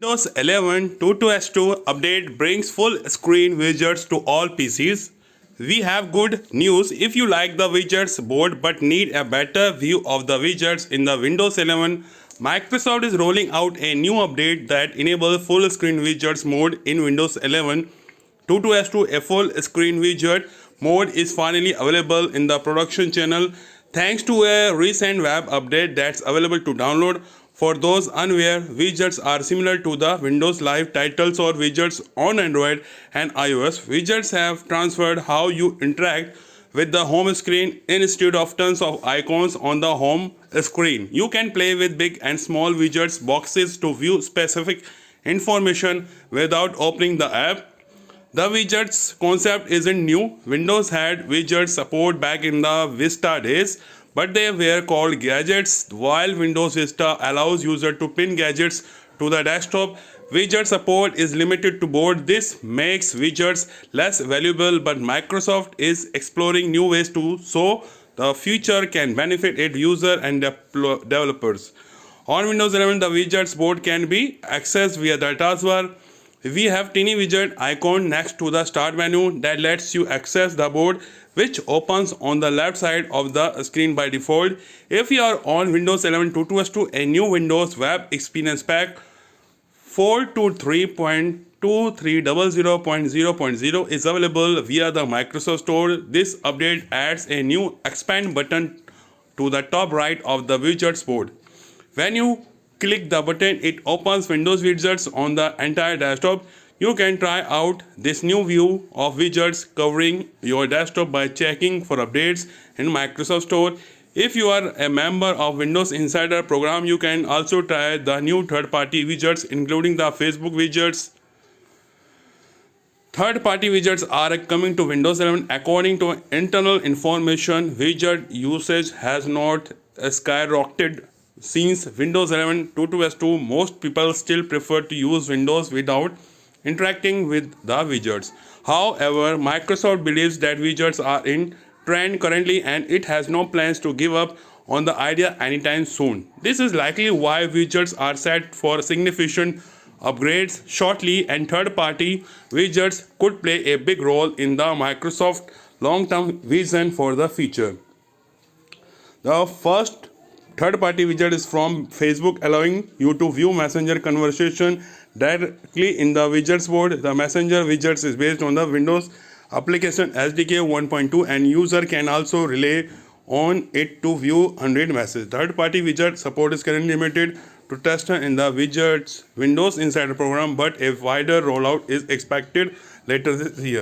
Windows 11 22S2 update brings full screen widgets to all PCs. We have good news if you like the widgets board but need a better view of the widgets in the Windows 11. Microsoft is rolling out a new update that enables full screen widgets mode in Windows 11 22S2. A full screen widget mode is finally available in the production channel thanks to a recent web update that's available to download. For those unaware, widgets are similar to the Windows Live titles or widgets on Android and iOS. Widgets have transferred how you interact with the home screen. Instead of tons of icons on the home screen, you can play with big and small widgets boxes to view specific information without opening the app. The widgets concept isn't new. Windows had widget support back in the Vista days, but they were called gadgets. While Windows Vista allows users to pin gadgets to the desktop, widget support is limited to board. This makes widgets less valuable, but Microsoft is exploring new ways to so the future can benefit its user and developers. On Windows 11, the widgets board can be accessed via the taskbar. We have tiny widget icon next to the start menu that lets you access the board, which opens on the left side of the screen by default. If you are on Windows 11 22S2, a new Windows Web Experience Pack 423.2300.0.0 is available via the Microsoft Store. This update adds a new expand button to the top right of the widgets board. When you click the button, it opens Windows widgets on the entire desktop. You can try out this new view of widgets covering your desktop by checking for updates in Microsoft Store. If you are a member of Windows Insider program, you can also try the new third-party widgets, including the Facebook widgets. Third-party widgets are coming to Windows 11. According to internal information, widget usage has not skyrocketed since Windows 11 22S2. Most people still prefer to use Windows without interacting with the widgets. However, Microsoft believes that widgets are in trend currently and it has no plans to give up on the idea anytime soon. This is likely why widgets are set for significant upgrades shortly, and third-party widgets could play a big role in the Microsoft long-term vision for the future. The first third-party widget is from Facebook, allowing you to view Messenger conversation directly in the widgets board. The Messenger widgets is based on the Windows application SDK 1.2, and user can also rely on it to view 100 messages. Third-party widget support is currently limited to testers in the widgets Windows Insider program, but a wider rollout is expected later this year.